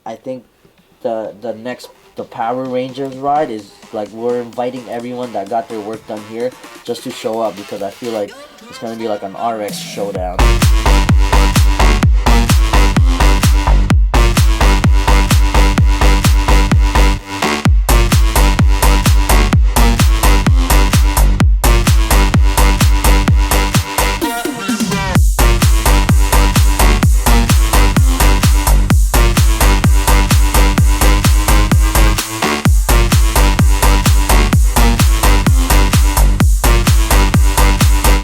I think the Power Rangers ride is like we're inviting everyone that got their work done here just to show up because I feel like it's gonna be like an RX showdown.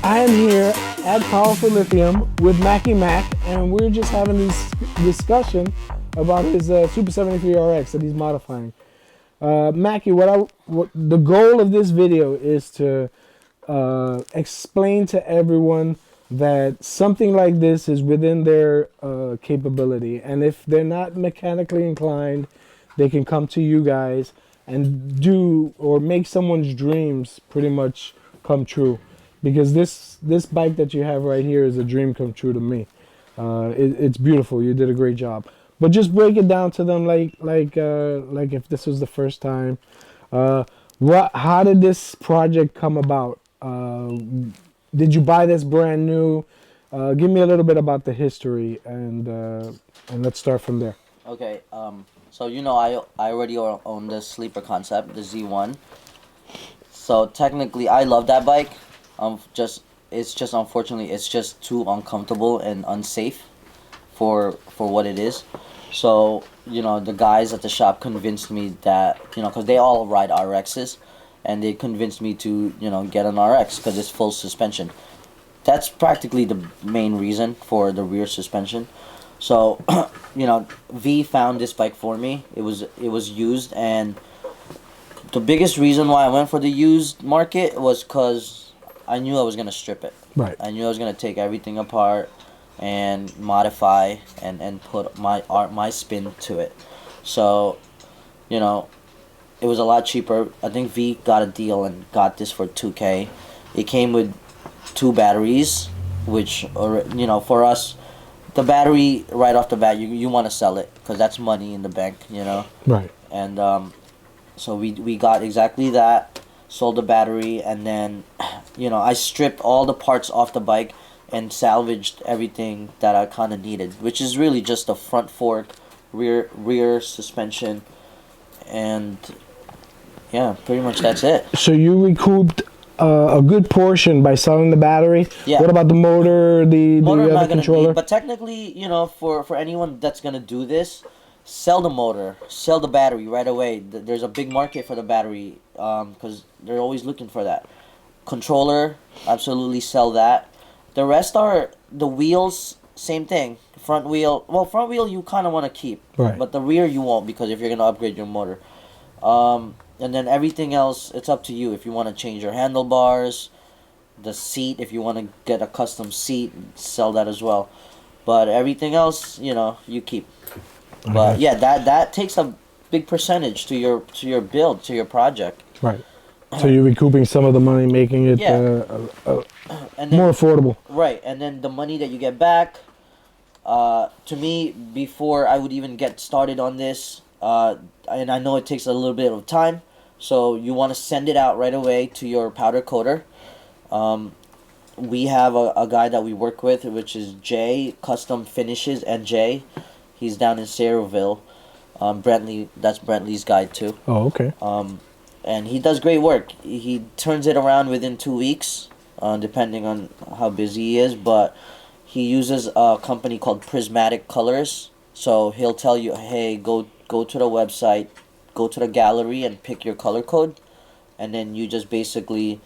I am here at Powerful Lithium with Mackie and we're just having this discussion about his Super 73 RX that he's modifying. Mackie, what the goal of this video is to explain to everyone that something like this is within their capability, and if they're not mechanically inclined, they can come to you guys and do or make someone's dreams pretty much come true. Because this bike that you have right here is a dream come true to me. It's beautiful. You did a great job. But just break it down to them like if this was the first time. How did this project come about? Did you buy this brand new? Give me a little bit about the history and let's start from there. Okay. So I already own the sleeper concept, the Z1. So technically, I love that bike. It's just unfortunately it's just too uncomfortable and unsafe for what it is. So the guys at the shop convinced me that because they all ride RXs, and they convinced me to get an RX because it's full suspension. That's practically the main reason for the rear suspension. So V found this bike for me. It was used, and the biggest reason why I went for the used market was because I knew I was going to strip it. Right. I knew I was going to take everything apart and modify and put my spin to it. So, it was a lot cheaper. I think V got a deal and got this for $2K. It came with 2 batteries, which, for us, the battery right off the bat, you want to sell it because that's money in the bank, Right. And so we got exactly that. Sold the battery, and then I stripped all the parts off the bike and salvaged everything that I kind of needed, which is really just a front fork, rear suspension, and yeah, pretty much that's it. So you recouped a good portion by selling the battery. Yeah. What about the motor, the other controller? But technically, for anyone that's gonna do this, sell the motor, sell the battery right away. There's a big market for the battery because they're always looking for that. Controller, absolutely sell that. The rest are the wheels, same thing. Front wheel you kind of want to keep, right, but the rear you won't because if you're going to upgrade your motor. And then everything else, it's up to you. If you want to change your handlebars, the seat, if you want to get a custom seat, sell that as well. But everything else, you keep. But yeah, that takes a big percentage to your build, to your project. Right. So you're recouping some of the money, making it and then, more affordable. Right, and then the money that you get back, to me, before I would even get started on this, and I know it takes a little bit of time, so you want to send it out right away to your powder coater. We have a guy that we work with, which is Jay, Custom Finishes NJ. He's down in Sayreville. Brentley, that's Brentley's guy too. Oh, okay. And he does great work. He turns it around within 2 weeks, depending on how busy he is. But he uses a company called Prismatic Colors. So he'll tell you, hey, go to the website, go to the gallery and pick your color code. And then you just basically,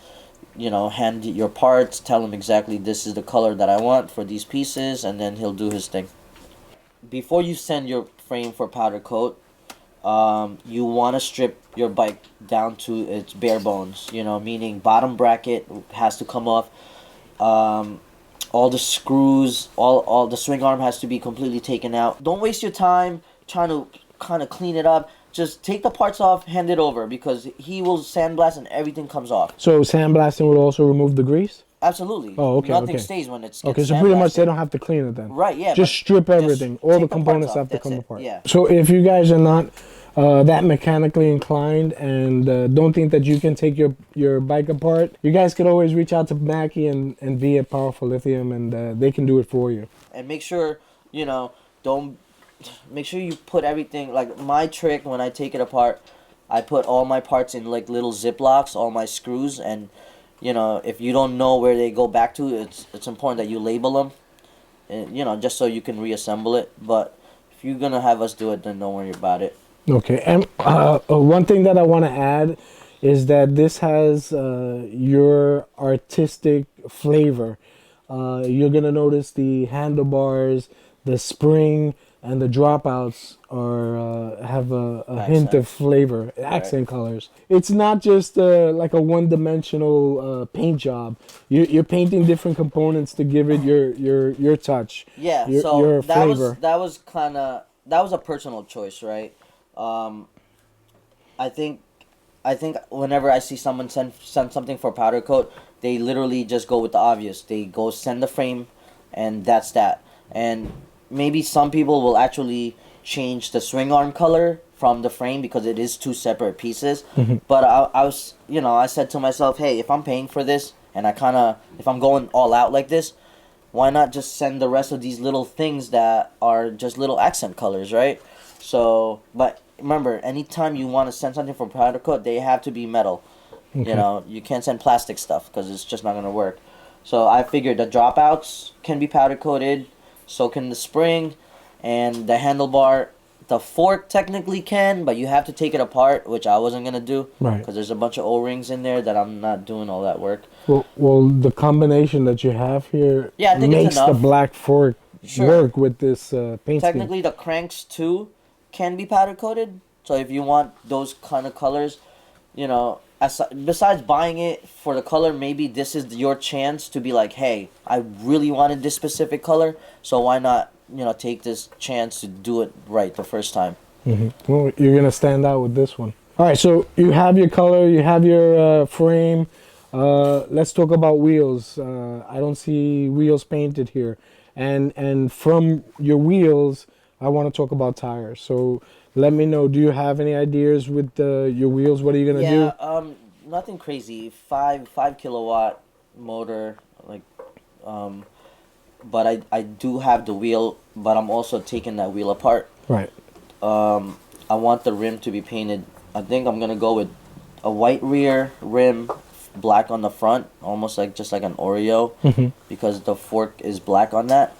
hand your parts, tell him exactly this is the color that I want for these pieces, and then he'll do his thing. Before you send your frame for powder coat, you want to strip your bike down to its bare bones, meaning bottom bracket has to come off, all the screws, all the swing arm has to be completely taken out. Don't waste your time trying to kind of clean it up. Just take the parts off, hand it over, because he will sandblast and everything comes off. So sandblasting would also remove the grease? Absolutely. Oh, okay, Nothing okay. stays when it's Okay, gets so pretty much they sandblasted. don't have to clean it then. Right, yeah. Just but strip just everything. All the take parts components off, have to that's come it. apart. Yeah. So if you guys are not that mechanically inclined and don't think that you can take your bike apart, you guys could always reach out to Mackie and V at Powerful Lithium, and they can do it for you. And make sure, don't make sure you put everything, like my trick when I take it apart, I put all my parts in like little Ziplocs, all my screws, and if you don't know where they go back to, it's important that you label them, and just so you can reassemble it. But if you're gonna have us do it, then don't worry about it. Okay, and one thing that I want to add is that this has your artistic flavor. You're gonna notice the handlebars, the spring, and the dropouts are have a hint of Accents. flavor, Right. accent colors. It's not just like a one-dimensional paint job. You're painting different components to give it your touch, Yeah, so your flavor. that was a personal choice, right? Um, I think I think whenever I see someone send something for powder coat, they literally just go with the obvious. They go send the frame, and that's that. And maybe some people will actually change the swing arm color from the frame because it is two separate pieces. But I was, I said to myself, hey, if I'm paying for this and if I'm going all out like this, why not just send the rest of these little things that are just little accent colors, right? So, but remember, anytime you want to send something for powder coat, they have to be metal. Okay. You can't send plastic stuff because it's just not gonna work. So I figured the dropouts can be powder coated, so can the spring, and the handlebar. The fork technically can, but you have to take it apart, which I wasn't gonna do Right. because there's a bunch of O-rings in there that I'm not doing all that work. Well, the combination that you have here Yeah, I think it's makes the enough. black fork Sure. work with this paint scheme. Technically, the cranks too can be powder coated. So if you want those kind of colors, besides buying it for the color, maybe this is your chance to be like, hey, I really wanted this specific color, so why not, take this chance to do it right the first time. Well, you're gonna stand out with this one. All right, so you have your color, you have your frame. Let's talk about wheels. I don't see wheels painted here, and from your wheels, I want to talk about tires. So let me know. Do you have any ideas with your wheels? What are you gonna Yeah, do? nothing crazy. Five kilowatt motor, like, um, but I do have the wheel, but I'm also taking that wheel apart. Right. I want the rim to be painted. I think I'm gonna go with a white rear rim, black on the front, almost like just like an Oreo, because the fork is black on that.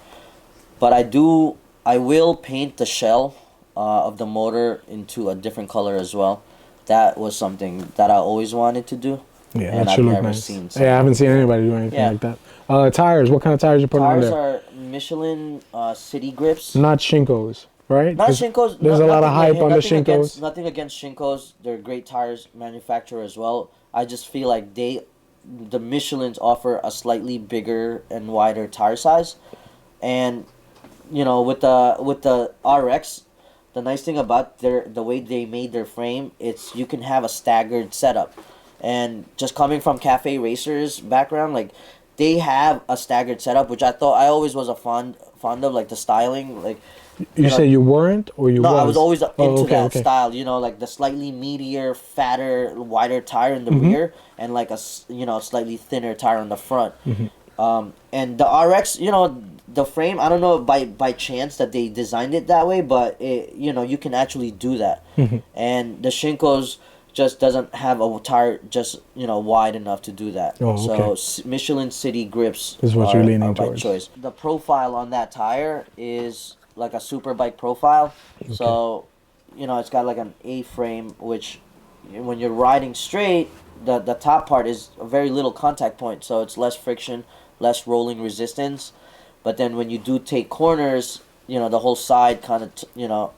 But I will paint the shell of the motor into a different color as well. That was something that I always wanted to do, Yeah, and that I've should look never nice. seen. Yeah, I haven't Someone seen do it. anybody do anything Yeah. like that. Tires. What kind of tires you putting on Tires there? are Michelin City Grips. Not Shinkos, right? Not 'Cause Shinkos. there's a lot of hype on the Against, Shinkos. nothing against Shinkos. They're great tires manufacturer as well. I just feel like the Michelins offer a slightly bigger and wider tire size, and with the RX, the nice thing about the way they made their frame, it's you can have a staggered setup, and just coming from cafe racers background, like they have a staggered setup, which I always was a fond of, like the styling, like You say you weren't or you no, was? I was always into Oh, okay, that okay. style. Like the slightly meatier, fatter, wider tire in the Mm-hmm. rear, and like slightly thinner tire in the front. And the RX, the frame. I don't know by chance that they designed it that way, but you can actually do that. Mm-hmm. And the Shinkos just doesn't have a tire just wide enough to do that. Oh, So okay. Michelin City Grips This is what you're leaning are by towards. choice. The profile on that tire is like a super bike profile. So, it's got like an A frame, which when you're riding straight, the top part is a very little contact point, so it's less friction, less rolling resistance. But then when you do take corners, the whole side kind of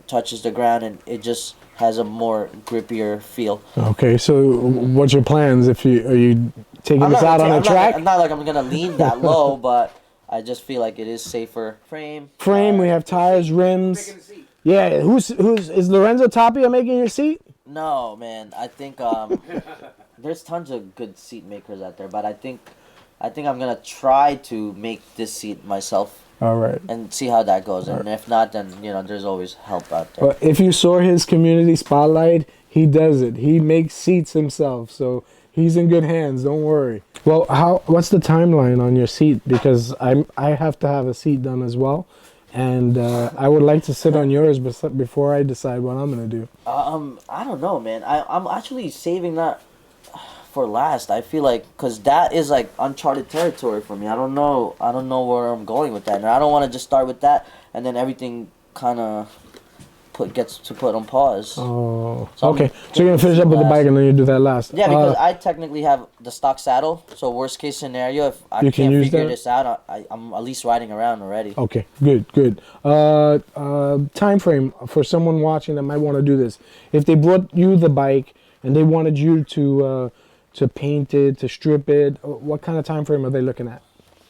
touches the ground, and it just has a more grippier feel. Okay, so what's your plans? If you are you taking this out on a track? I'm not like I'm gonna lean that low, but I just feel like it is safer. Frame. We have tires, rims. Yeah. Who's is Lorenzo Tapia making your seat? No, man. I think there's tons of good seat makers out there, but I think I think I'm gonna try to make this seat myself All right. and see how that goes. And if not, then there's always help out there. But if you saw his community spotlight, he does it. He makes seats himself, so he's in good hands. Don't worry. Well, what's the timeline on your seat? Because I have to have a seat done as well, and I would like to sit on yours before I decide what I'm gonna do. I don't know, man. I'm actually saving that for last. I feel like because that is like uncharted territory for me. I don't know where I'm going with that, and I don't want to just start with that and then everything kind of gets put on pause. Oh, So okay. So you're gonna finish up with the bike and then you do that last. Yeah, because I technically have the stock saddle. So worst case scenario, if I can't figure this out, I'm at least riding around already. Okay, good. Time frame for someone watching that might want to do this. If they brought you the bike and they wanted you to paint it, to strip it, what kind of time frame are they looking at?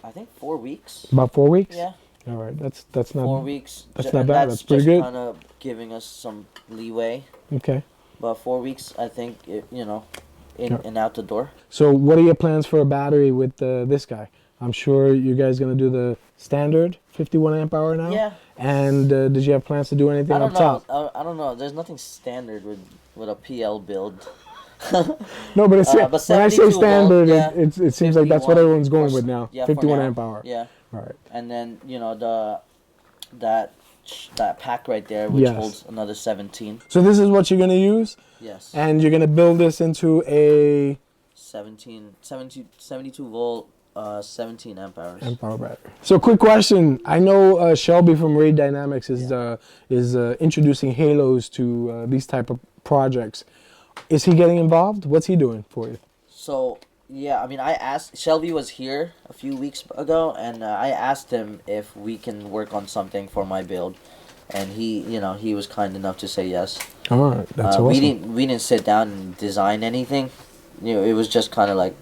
I think 4 weeks. About 4 weeks? Yeah. All right, that's not 4 weeks. That's not bad. That's pretty good. Kind of giving us some leeway. Okay. But 4 weeks, I think, in and out the door. So, what are your plans for a battery with this guy? I'm sure you guys gonna do the standard 51 amp hour now. Yeah. And did you have plans to do anything up top? I don't know. There's nothing standard with a PL build. No, but it's but when I say standard, volt, it seems like that's what everyone's going for, with now. Yeah, 51 now. amp hour. Yeah. All right. And then that pack right there, which Yes. holds another 17. So this is what you're gonna use, Yes. and you're gonna build this into a 72 volt, 17 amp hours. amp hour battery. So quick question: I know Shelby from Ray Dynamics is introducing halos to these type of projects. Is he getting involved? What's he doing for you? So yeah, I mean, I asked Shelby was here a few weeks ago, and I asked him if we can work on something for my build, and he was kind enough to say yes. All right, that's awesome. We didn't sit down and design anything. It was just kind of like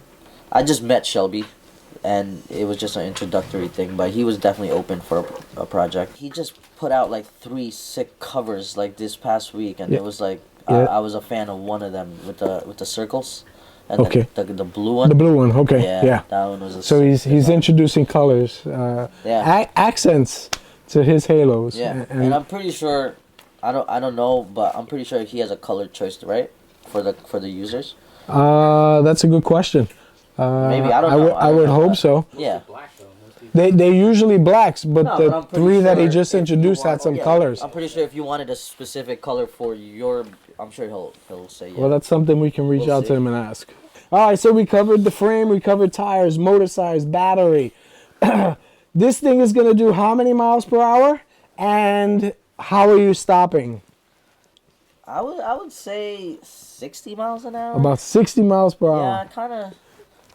I just met Shelby, and it was just an introductory thing. But he was definitely open for a project. He just put out like 3 sick covers like this past week, and it was like I was a fan of one of them with the circles. And okay. The blue one. The blue one. Okay. Yeah. That one was. So he's introducing colors, accents to his halos. Yeah. And I'm pretty sure, I don't know, but I'm pretty sure he has a color choice, right, for the users. That's a good question. Maybe I don't know. I would hope so. Yeah. They usually blacks, but the 3 that he just introduced had some colors. I'm pretty sure if you wanted a specific color for your, I'm sure he'll say yeah. Well, that's something we can reach out to him and ask. All right, so we covered the frame, we covered tires, motor size, battery. This thing is going to do how many miles per hour? And how are you stopping? I would say 60 miles an hour. About 60 miles per hour. Yeah, kind of.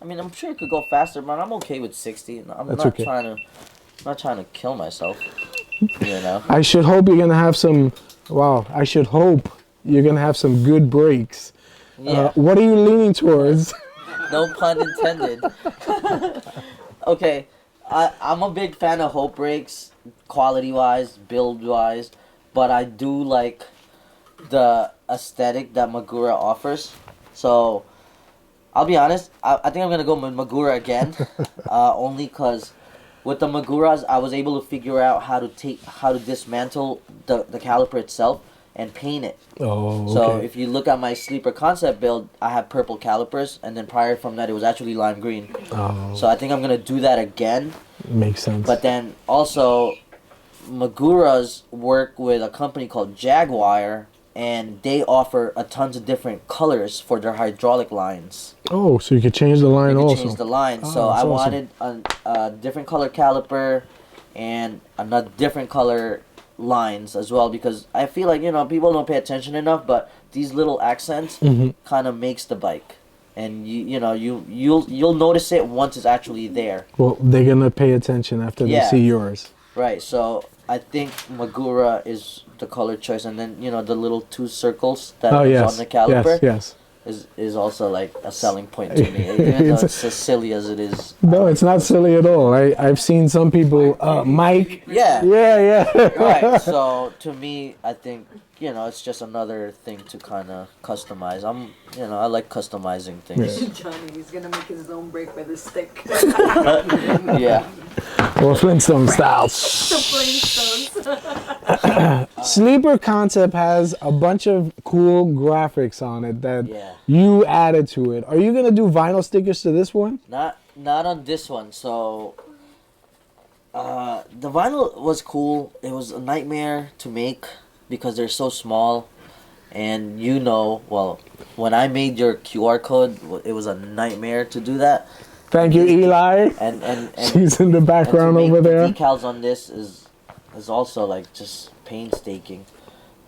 I mean, I'm sure it could go faster, but I'm okay with 60. I'm That's not okay. trying to kill myself. I should hope you're going to have some. Wow, I should hope you're going to have some good brakes. Yeah. What are you leaning towards? No pun intended. Okay, I'm a big fan of Hope brakes, quality-wise, build-wise, but I do like the aesthetic that Magura offers. So, I'll be honest, I think I'm going to go with Magura again, only because with the Maguras, I was able to figure out how to dismantle the caliper itself and paint it. Oh, okay. So if you look at my sleeper concept build, I have purple calipers, and then prior from that, it was actually lime green. Oh. So I think I'm gonna do that again. Makes sense. But then also, Maguras work with a company called Jaguar, and they offer a tons of different colors for their hydraulic lines. Oh, so you can change the line You also. can change the line. Oh, So that's I awesome. wanted a different color caliper and another different color lines as well, because I feel like people don't pay attention enough, but these little accents kind of makes the bike, and you'll notice it once it's actually there. Well, they're gonna pay attention after they see yours. Right. So I think Magura is the color choice, and then the little 2 circles that is on the caliper. Yes. Is also like a selling point to me, even though it's as silly as it is. No, it's not silly at all. I've seen some people, Mike. Yeah. Yeah. Right. So to me, I think it's just another thing to kind of customize. I like customizing things. Johnny, he's gonna make his own brake with a stick. Yeah. Or Flintstone style. The Flintstones. Sleeper Concept has a bunch of cool graphics on it that Yeah. you added to it. Are you gonna do vinyl stickers to this one? Not on this one. So the vinyl was cool. It was a nightmare to make because they're so small, and well, when I made your QR code, it was a nightmare to do that. Thank you, Eli. And She's in the and to background make over the there. decals on this is also like just painstaking.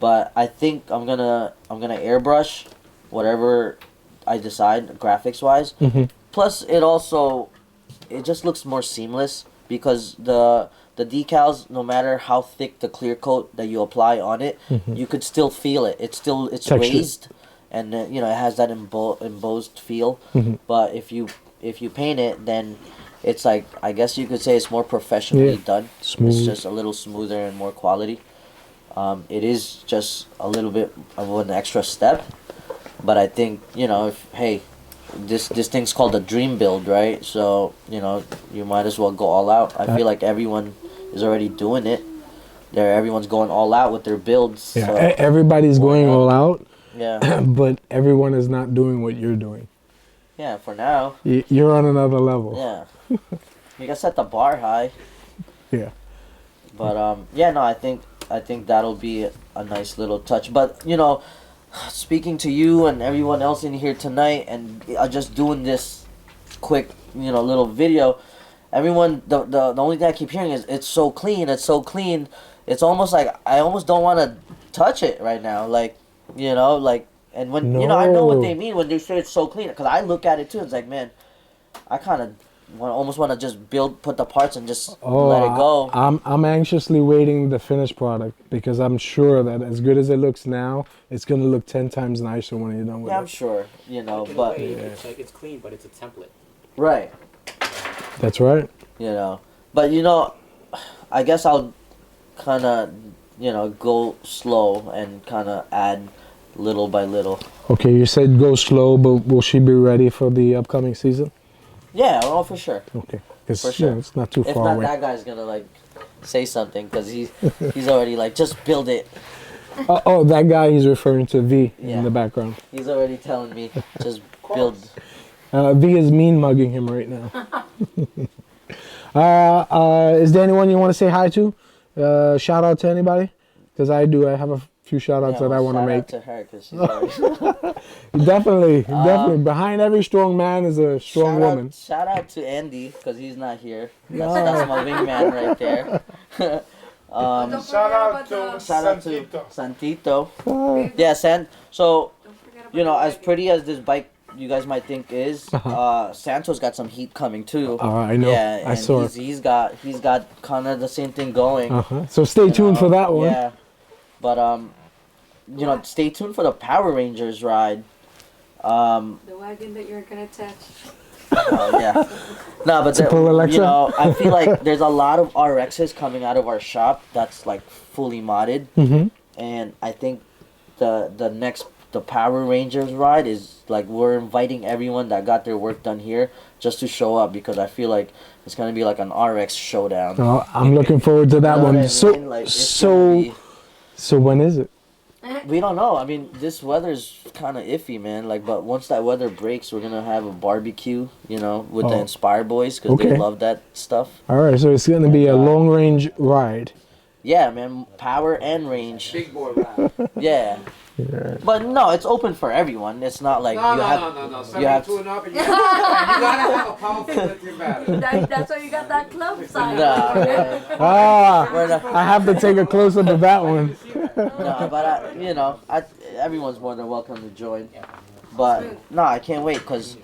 But I think I'm gonna airbrush whatever I decide graphics wise. Plus it just looks more seamless because the decals, no matter how thick the clear coat that you apply on it, you could still feel it. It's Texture. raised, and it has that embossed feel. But if you paint it, then it's like, I guess you could say it's more professionally done. Smooth. It's just a little smoother and more quality. It is just a little bit of an extra step, but I think this thing's called a dream build, right? So you might as well go all out. I feel like everyone is already doing it. Everyone's going all out with their builds. Yeah, so everybody's going all out, yeah, but everyone is not doing what you're doing. yeah. For now, You're on another level. yeah. You gotta set the bar high. Yeah. But no, I think that'll be a nice little touch. But speaking to you and everyone else in here tonight, and just doing this quick little video, everyone, the only thing I keep hearing is it's so clean. It's almost like I almost don't want to touch it right now. Like and when I know what they mean when they say it's so clean, because I look at it too. It's like, man, I kind of almost want to just put the parts and just let it go. I'm anxiously waiting the finished product because I'm sure that as good as it looks now, it's gonna look 10 times nicer when you're done with Yeah, I'm it. sure, In a but way, it's like it's clean, but it's a template. right, That's right. but I guess I'll kind of go slow and kind of add little by little. Okay, you said go slow, but will she be ready for the upcoming season? Yeah, oh, for sure. Okay, because For sure. it's not too If far not, away. that guy's gonna say something because he's already just build it. Oh, that guy he's referring to V Yeah. in the background. He's already telling me just build. V is mean mugging him right now. Is there anyone you want to say hi to? Shout out to anybody? Because I do. I have a few shout outs that I want to shout make. out to her because she's already. Definitely. Behind every strong man is a strong woman. Shout out to Andy because he's not here. That's my wingman right there. Shout out to Shout out to Santito. Santito. Yeah, So, Don't forget about as pretty as this bike you guys might think is, Santo's got some heat coming too. I know. Yeah, I and saw it. he's got kind of the same thing going. So stay tuned for that one. Yeah, but stay tuned for the Power Rangers ride. the wagon that you're gonna touch. Yeah. No, but pull Alexa? I feel like there's a lot of RXs coming out of our shop that's fully modded, and I think the Power Rangers ride is we're inviting everyone that got their work done here just to show up because I feel like it's gonna be like an RX showdown. Oh, I'm looking forward to that You know one. what I So, mean? It's so, gonna be- so when is it? we don't know. I mean, this weather's kind of iffy, man. But once that weather breaks, we're gonna have a barbecue, with the Inspire Boys because Okay. they love that stuff. All right, so it's going to be a long range ride. Yeah, man, power and range. Big boy rap. Yeah. But no, it's open for everyone. It's not like No. you have 72 and up, and you gotta have a powerful lithium battery. That's why you got that club sign. Nah, man. We're not- I have to take a close look at that one. No, but everyone's more than welcome to join. But no, I can't wait because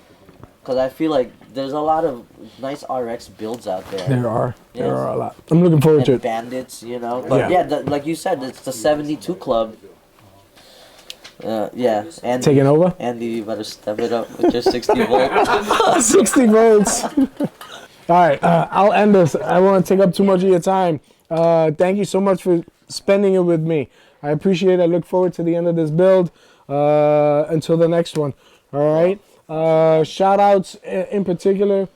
I feel like there's a lot of nice RX builds out there. There are Yes. a lot. I'm looking forward to And it. bandits, But like you said, it's the 72 club. Yeah, and Taking over? Andy, you better step it up with your 60 volt. 60 volts. All right, I'll end this. I won't take up too much of your time. Thank you so much for spending it with me. I appreciate it. I look forward to the end of this build. Until the next one. All right. Shout outs in particular.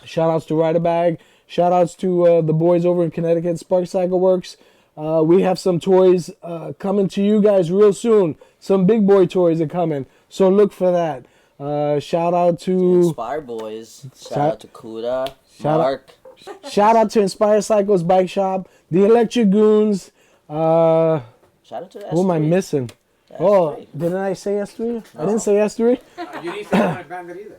Shout outs to Rider Bag. Shout outs to the boys over in Connecticut, Spark Cycle Works. We have some toys coming to you guys real soon. Some big boy toys are coming. So look for that. Shout out to Inspire Boys. Shout out to Kuda. Shout Mark. Shout out to Inspire Cycles Bike Shop, the Electric Goons. Shout out to S3. Who am I missing? S3. Oh, didn't I say S3? I didn't say S3. You didn't say on a bandit either.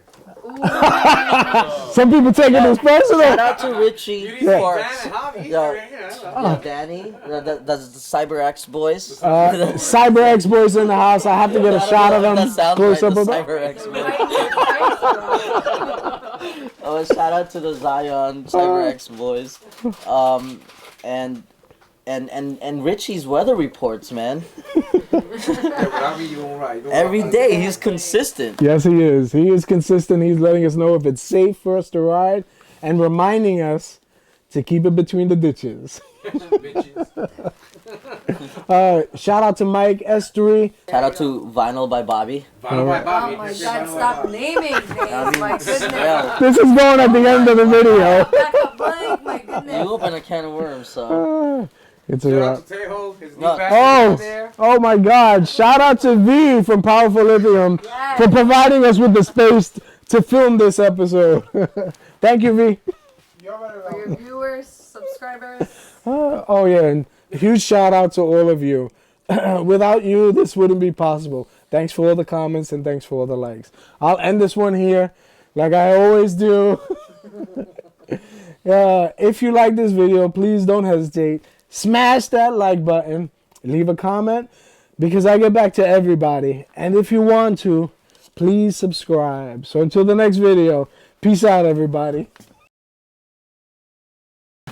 Some people taking this personal. Shout out to Richie. You didn't say for- Dan and Javi. Yo. You know. Yeah, Danny. That's the CyberX boys. CyberX boys in the house. I have to get a shot of them. That sounds Close right, up the of that. CyberX boys. Oh, shout out to the Zion CyberX boys. And Richie's weather reports, man. Every day he's consistent. Yes, he is. He is consistent. He's letting us know if it's safe for us to ride and reminding us to keep it between the ditches. Shout out to Mike S3. Shout out to Vinyl by Bobby. Vinyl by Oh Bobby. my Just say God! Vinyl by Stop Bobby. naming names. My goodness. Well, This is going at the end of the video. Backup blank. My goodness. you open a can of worms, so. It's Shout a out to Tejo, his knee No. back Oh, there. oh my God. Shout out to V from Powerful Lithium for providing us with the space to film this episode. Thank you, V. For your viewers, subscribers. Oh yeah, and a huge shout out to all of you. Without you, this wouldn't be possible. Thanks for all the comments and thanks for all the likes. I'll end this one here, like I always do. If you like this video, please don't hesitate. Smash that like button. Leave a comment because I get back to everybody. And if you want to, please subscribe. So until the next video, peace out, everybody.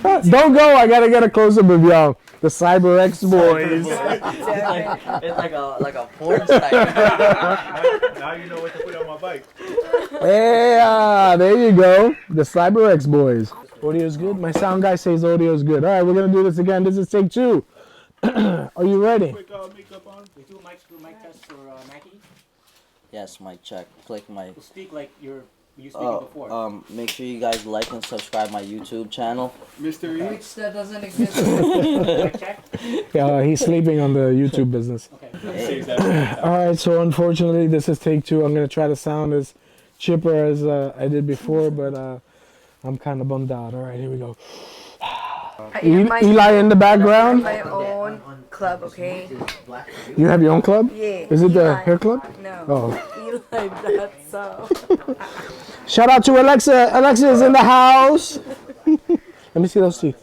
Don't go. I gotta get a close up of y'all. The CyberX boys. It's like a porn site. Now you know what to put on my bike. Yeah, there you go. The CyberX boys. Audio's good. My sound guy says audio's good. All right, we're gonna do this again. This is take 2. Are you ready? Quick makeup on. We do mic test for Mackie. Yes, mic check. Click my. We'll speak like you speaking before. Make sure you guys like and subscribe my YouTube channel. Mr. E. Which that doesn't exist. Mic check. Yeah, he's sleeping on the YouTube business. Okay. Save that. All right, so unfortunately, this is take 2. I'm gonna try to sound as chipper as I did before, but I'm kind of bummed out. All right, here we go. Eli in the background. My own club, okay? You have your own club? Yeah. Is it the Eli. hair club? No. Oh. Eli, that's so. Shout out to Alexa. Alexa is in the house. Let me see those teeth.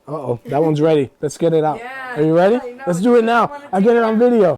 Uh-oh, that one's ready. Let's get it out. Yeah. Are you ready? I know. Let's do it now. I get it on video.